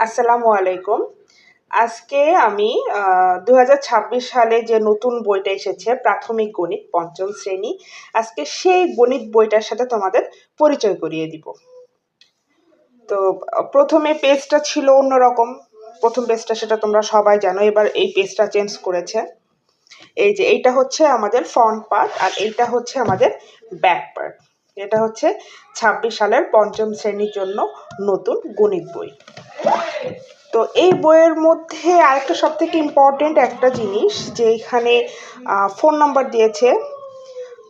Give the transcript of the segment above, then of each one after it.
আসসালামু আলাইকুম। আজকে আমি ২০২৬ সালে যে নতুন বইটা এসেছে প্রাথমিক গণিত পঞ্চম শ্রেণী, আজকে সেই গণিত বইটার সাথে তোমাদের পরিচয় করিয়ে দিব। তো প্রথমে পেজটা ছিল অন্যরকম, প্রথম পেজটা সেটা তোমরা সবাই জানো। এবার এই পেজটা চেঞ্জ করেছে। এই যে এইটা হচ্ছে আমাদের ফ্রন্ট পার্ট আর এইটা হচ্ছে আমাদের ব্যাক পার্ট। এটা হচ্ছে ২৬ সালের পঞ্চম শ্রেণীর জন্য নতুন গণিত বই। তো এই বইয়ের মধ্যে আরেকটা সবথেকে ইম্পর্টেন্ট একটা জিনিস যে এখানে ফোন নাম্বার দিয়েছে,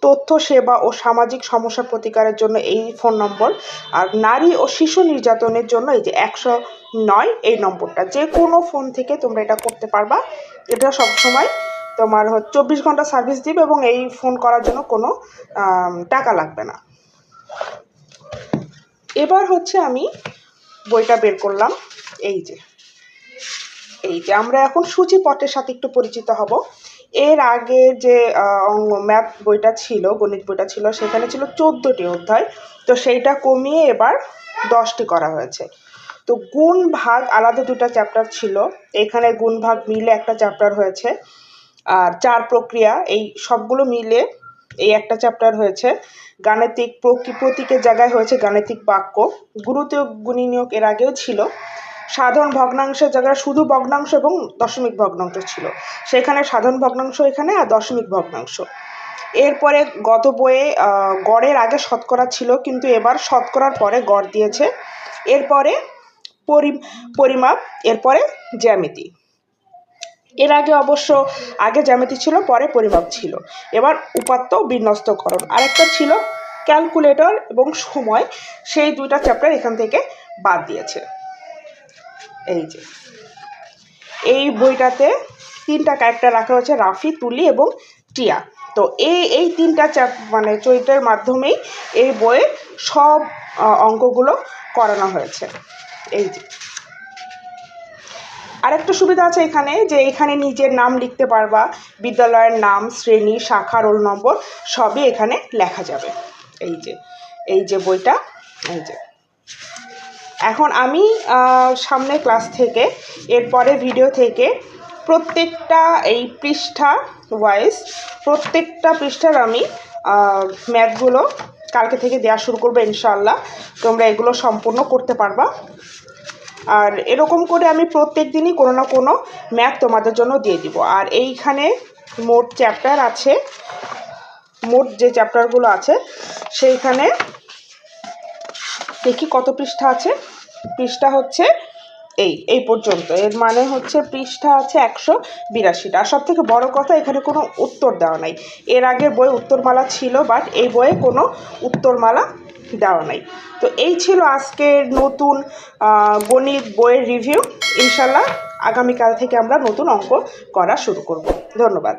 তথ্য সেবা ও সামাজিক সমস্যা প্রতিকারের জন্য এই ফোন নম্বর, আর নারী ও শিশু নির্যাতনের জন্য এই যে ১০৯ এই নম্বরটা। যে কোনো ফোন থেকে তোমরা এটা করতে পারবা। এটা সবসময় তোমার ২৪ ঘন্টা সার্ভিস দিবে এবং এই ফোন করার জন্য কোনো টাকা লাগবে না। এবার হচ্ছে আমি বইটা বের করলাম। এই যে আমরা এখন সূচিপটের সাথে একটু পরিচিত হব। এর আগে যে ম্যাথ বইটা ছিল, গণিত বইটা ছিল, সেখানে ছিল ১৪টি অধ্যায়। তো সেইটা কমিয়ে এবার 10টি করা হয়েছে। তো গুণ ভাগ আলাদা দুটো চ্যাপ্টার ছিল, এখানে গুণ ভাগ মিলে একটা চ্যাপ্টার হয়েছে। আর চার প্রক্রিয়া এই সবগুলো মিলে এই একটা চ্যাপ্টার হয়েছে। গাণিতিক প্রতীকের জায়গায় হয়েছে গাণিতিক বাক্য। গুরুত্বক গুণনীয়ক এর আগেও ছিল। সাধারণ ভগ্নাংশের জায়গায় শুধু ভগ্নাংশ এবং দশমিক ভগ্নাংশ ছিল, সেখানে সাধারণ ভগ্নাংশ এখানে আর দশমিক ভগ্নাংশ। এরপরে গত বইয়ে গড়ের আগে শতকরা ছিল, কিন্তু এবার শতকরার পরে গড় দিয়েছে। এরপরে পরিমাপ, এরপরে জ্যামিতি। এর আগে অবশ্য আগে জ্যামিতি ছিল, পরে পরিমাপ ছিল। এবার উপাত্ত বিন্যস্তকরণ আরেকটা ছিল, ক্যালকুলেটর এবং সময়, সেই দুইটা চ্যাপ্টার এখান থেকে বাদ দিয়েছে। এই যে এই বইটাতে 3টা ক্যারেক্টার রাখা হয়েছে, রাফি, তুলি এবং টিয়া। তো এই 3টা মানে চরিত্রের মাধ্যমেই এই বইয়ে সব অঙ্কগুলো করানো হয়েছে। এই যে আরেকটা সুবিধা আছে এখানে, যে এখানে নিজের নাম লিখতে পারবা, বিদ্যালয়ের নাম, শ্রেণী, শাখা, রোল নম্বর সবই এখানে লেখা যাবে। এই যে বইটা। এই যে এখন আমি সামনে ক্লাস থেকে, এরপরে ভিডিও থেকে প্রত্যেকটা এই পৃষ্ঠা ওয়াইজ প্রত্যেকটা পৃষ্ঠার আমি ম্যাথগুলো কালকে থেকে দেওয়া শুরু করবো ইনশাআল্লাহ। তোমরা এগুলো সম্পূর্ণ করতে পারবা। আর এরকম করে আমি প্রত্যেক দিনই কোনো না কোনো ম্যাথ তোমাদের জন্য দিয়ে দিব। আর এইখানে মোট চ্যাপ্টার আছে, মোট যে চ্যাপ্টারগুলো আছে সেইখানে দেখি কত পৃষ্ঠা আছে। পৃষ্ঠা হচ্ছে এই পর্যন্ত, এর মানে হচ্ছে পৃষ্ঠা আছে 182টা। আর সব থেকে বড় কথা, এখানে কোনো উত্তর দেওয়া নাই। এর আগে বই উত্তরমালা ছিল, বাট এই বইয়ে কোনো উত্তরমালা দেওয়া নাই। তো এই ছিল আজকের নতুন গণিত বইয়ের রিভিউ। ইনশাল্লাহ আগামীকাল থেকে আমরা নতুন অঙ্ক করা শুরু করব। ধন্যবাদ।